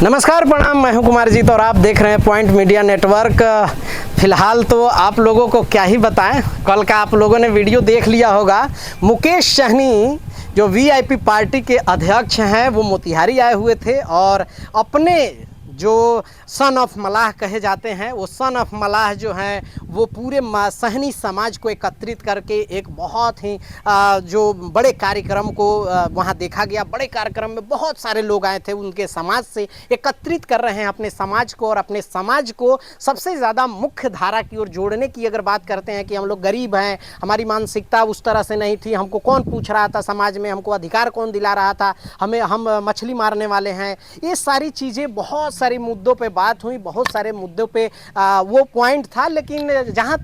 नमस्कार प्रणाम, मैं हूं कुमार जीत और आप देख रहे हैं पॉइंट मीडिया नेटवर्क। फिलहाल तो आप लोगों को क्या ही बताएं, कल का आप लोगों ने वीडियो देख लिया होगा। मुकेश सहनी जो वीआईपी पार्टी के अध्यक्ष हैं वो मोतिहारी आए हुए थे और अपने जो सन ऑफ मलाह कहे जाते हैं वो सन ऑफ मलाह जो हैं वो पूरे सहनी समाज को एकत्रित करके एक बहुत ही जो बड़े कार्यक्रम को वहाँ देखा गया। बड़े कार्यक्रम में बहुत सारे लोग आए थे, उनके समाज से एकत्रित कर रहे हैं अपने समाज को, और अपने समाज को सबसे ज़्यादा मुख्य धारा की ओर जोड़ने की अगर बात करते हैं कि हम लोग गरीब हैं, हमारी मानसिकता उस तरह से नहीं थी, हमको कौन पूछ रहा था समाज में, हमको अधिकार कौन दिला रहा था, हम मछली मारने वाले हैं, ये सारी चीज़ें बहुत सारे मुद्दों पे बात हुई, बहुत सारे मुद्दों पे वो पॉइंट था। लेकिन जहाँ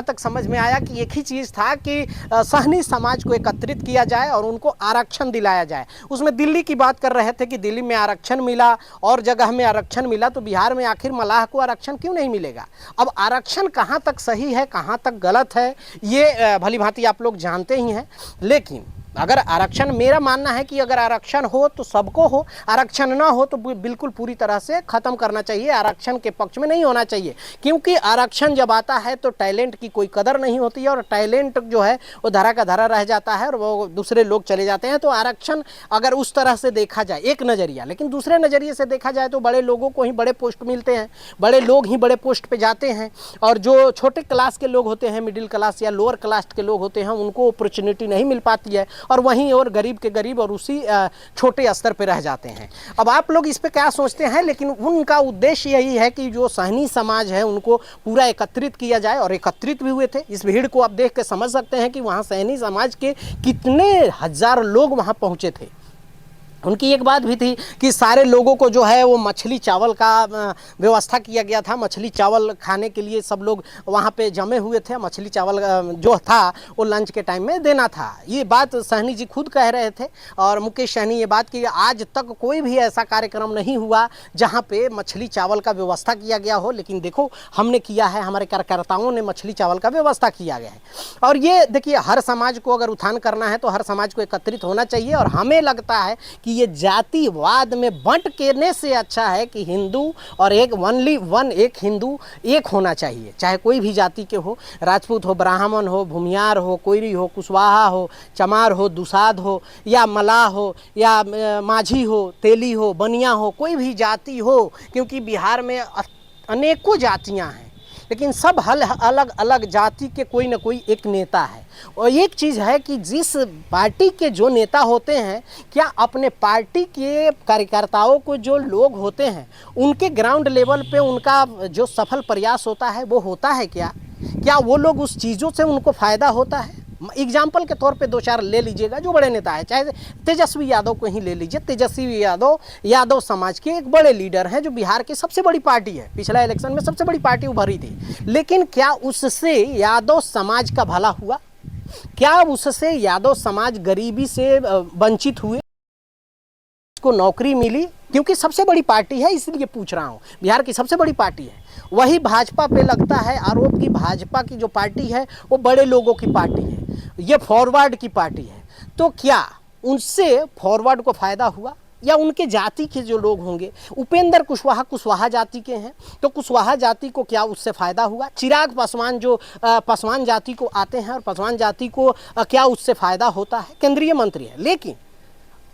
तक समझ में आया कि एक ही चीज़ था कि सहनी समाज को एकत्रित किया जाए और उनको आरक्षण दिलाया जाए। उसमें दिल्ली की बात कर रहे थे कि दिल्ली में आरक्षण मिला और जगह में आरक्षण मिला, तो बिहार में आखिर मलाह को आरक्षण क्यों नहीं मिलेगा? अब आरक्षण कहाँ तक सही है, कहाँ तक गलत है, ये भली भांति आप लोग जानते ही हैं। लेकिन अगर आरक्षण, मेरा मानना है कि अगर आरक्षण हो तो सबको हो, आरक्षण ना हो तो बिल्कुल पूरी तरह से ख़त्म करना चाहिए। आरक्षण के पक्ष में नहीं होना चाहिए, क्योंकि आरक्षण जब आता है तो टैलेंट की कोई कदर नहीं होती है और टैलेंट जो है वो धरा का धरा रह जाता है और वो दूसरे लोग चले जाते हैं। तो आरक्षण अगर उस तरह से देखा जाए एक नज़रिया, लेकिन दूसरे नज़रिए से देखा जाए तो बड़े लोगों को ही बड़े पोस्ट मिलते हैं, बड़े लोग ही बड़े पोस्ट पर जाते हैं, और जो छोटे क्लास के लोग होते हैं, मिडिल क्लास या लोअर क्लास के लोग होते हैं, उनको अपॉर्चुनिटी नहीं मिल पाती है और वहीं और गरीब के गरीब और उसी छोटे स्तर पे रह जाते हैं। अब आप लोग इस पे क्या सोचते हैं, लेकिन उनका उद्देश्य यही है कि जो सहनी समाज है उनको पूरा एकत्रित किया जाए, और एकत्रित भी हुए थे। इस भीड़ को आप देख के समझ सकते हैं कि वहाँ सहनी समाज के कितने हजार लोग वहाँ पहुँचे थे। उनकी एक बात भी थी कि सारे लोगों को जो है वो मछली चावल का व्यवस्था किया गया था, मछली चावल खाने के लिए सब लोग वहाँ पे जमे हुए थे। मछली चावल जो था वो लंच के टाइम में देना था। ये बात सहनी जी खुद कह रहे थे और मुकेश सहनी ये बात की आज तक कोई भी ऐसा कार्यक्रम नहीं हुआ जहाँ पे मछली चावल का व्यवस्था किया गया हो, लेकिन देखो हमने किया है, हमारे कार्यकर्ताओं ने मछली चावल का व्यवस्था किया गया है। और ये देखिए, हर समाज को अगर उत्थान करना है तो हर समाज को एकत्रित होना चाहिए, और हमें लगता है कि ये जातिवाद में बंट करने से अच्छा है कि हिंदू और एक ओनली वन, एक हिंदू एक होना चाहिए, चाहे कोई भी जाति के हो, राजपूत हो, ब्राह्मण हो, भूमियार हो, कोयरी हो, कुशवाहा हो, चमार हो, दुसाध हो, या मलाह हो, या माझी हो, तेली हो, बनिया हो, कोई भी जाति हो, क्योंकि बिहार में अनेकों जातियां हैं, लेकिन सब अलग अलग जाति के कोई ना कोई एक नेता है। और एक चीज़ है कि जिस पार्टी के जो नेता होते हैं, क्या अपने पार्टी के कार्यकर्ताओं को जो लोग होते हैं उनके ग्राउंड लेवल पे उनका जो सफल प्रयास होता है वो होता है क्या वो लोग उस चीज़ों से उनको फ़ायदा होता है? एग्जाम्पल के तौर पे दो चार ले लीजिएगा जो बड़े नेता है, चाहे तेजस्वी यादव को ही ले लीजिए। तेजस्वी यादव समाज के एक बड़े लीडर हैं, जो बिहार की सबसे बड़ी पार्टी है, पिछला इलेक्शन में सबसे बड़ी पार्टी उभरी थी, लेकिन क्या उससे यादव समाज का भला हुआ? क्या उससे यादव समाज गरीबी से वंचित हुए, को नौकरी मिली? क्योंकि सबसे बड़ी पार्टी है इसलिए पूछ रहा हूँ, बिहार की सबसे बड़ी पार्टी है। वही भाजपा पे लगता है आरोप की भाजपा की जो पार्टी है वो बड़े लोगों की पार्टी है, ये फॉरवर्ड की पार्टी है। तो क्या उनसे फॉरवर्ड को फ़ायदा हुआ, या उनके जाति के जो लोग होंगे, उपेंद्र कुशवाहा जाति के हैं, तो कुशवाहा जाति को क्या उससे फ़ायदा हुआ? चिराग पासवान जो पासवान जाति को आते हैं और पासवान जाति को क्या उससे फ़ायदा होता है? केंद्रीय मंत्री है, लेकिन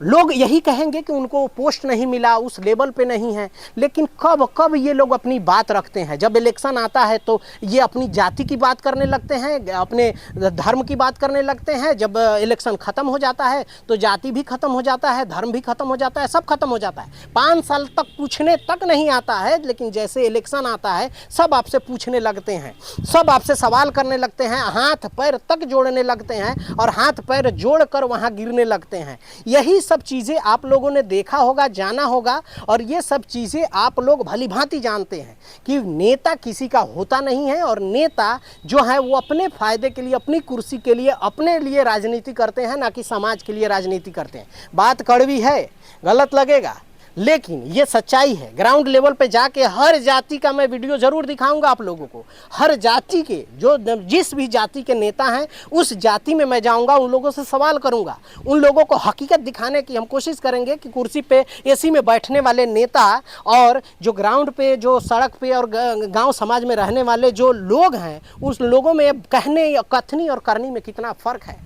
लोग यही कहेंगे कि उनको पोस्ट नहीं मिला, उस लेवल पे नहीं है। लेकिन कब ये लोग अपनी बात रखते हैं? जब इलेक्शन आता है तो ये अपनी जाति की बात करने लगते हैं, अपने धर्म की बात करने लगते हैं। जब इलेक्शन ख़त्म हो जाता है तो जाति भी ख़त्म हो जाता है, धर्म भी ख़त्म हो जाता है, सब खत्म हो जाता है। 5 साल तक पूछने तक नहीं आता है, लेकिन जैसे इलेक्शन आता है सब आपसे पूछने लगते हैं, सब आपसे सवाल करने लगते हैं, हाथ पैर तक जोड़ने लगते हैं और हाथ पैर जोड़ कर वहाँ गिरने लगते हैं। यही सब चीज़ें आप लोगों ने देखा होगा, जाना होगा, और ये सब चीज़ें आप लोग भली भांति जानते हैं कि नेता किसी का होता नहीं है, और नेता जो है वो अपने फ़ायदे के लिए, अपनी कुर्सी के लिए, अपने लिए राजनीति करते हैं, ना कि समाज के लिए राजनीति करते हैं। बात कड़वी है, गलत लगेगा, लेकिन ये सच्चाई है। ग्राउंड लेवल पे जाके हर जाति का मैं वीडियो जरूर दिखाऊंगा आप लोगों को। हर जाति के जो जिस भी जाति के नेता हैं उस जाति में मैं जाऊंगा, उन लोगों से सवाल करूंगा, उन लोगों को हकीकत दिखाने की हम कोशिश करेंगे कि कुर्सी पे एसी में बैठने वाले नेता और जो ग्राउंड पे, जो सड़क पे और गांव समाज में रहने वाले जो लोग हैं, उस लोगों में कहने, कथनी और करनी में कितना फ़र्क है।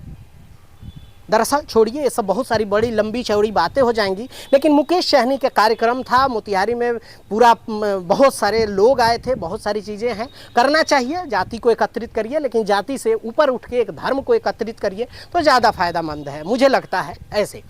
दरअसल छोड़िए ये सब, बहुत सारी बड़ी लंबी चौड़ी बातें हो जाएंगी, लेकिन मुकेश सहनी का कार्यक्रम था मोतिहारी में, पूरा बहुत सारे लोग आए थे, बहुत सारी चीज़ें हैं। करना चाहिए, जाति को एकत्रित करिए, लेकिन जाति से ऊपर उठ के एक धर्म को एकत्रित करिए तो ज़्यादा फायदेमंद है, मुझे लगता है ऐसे।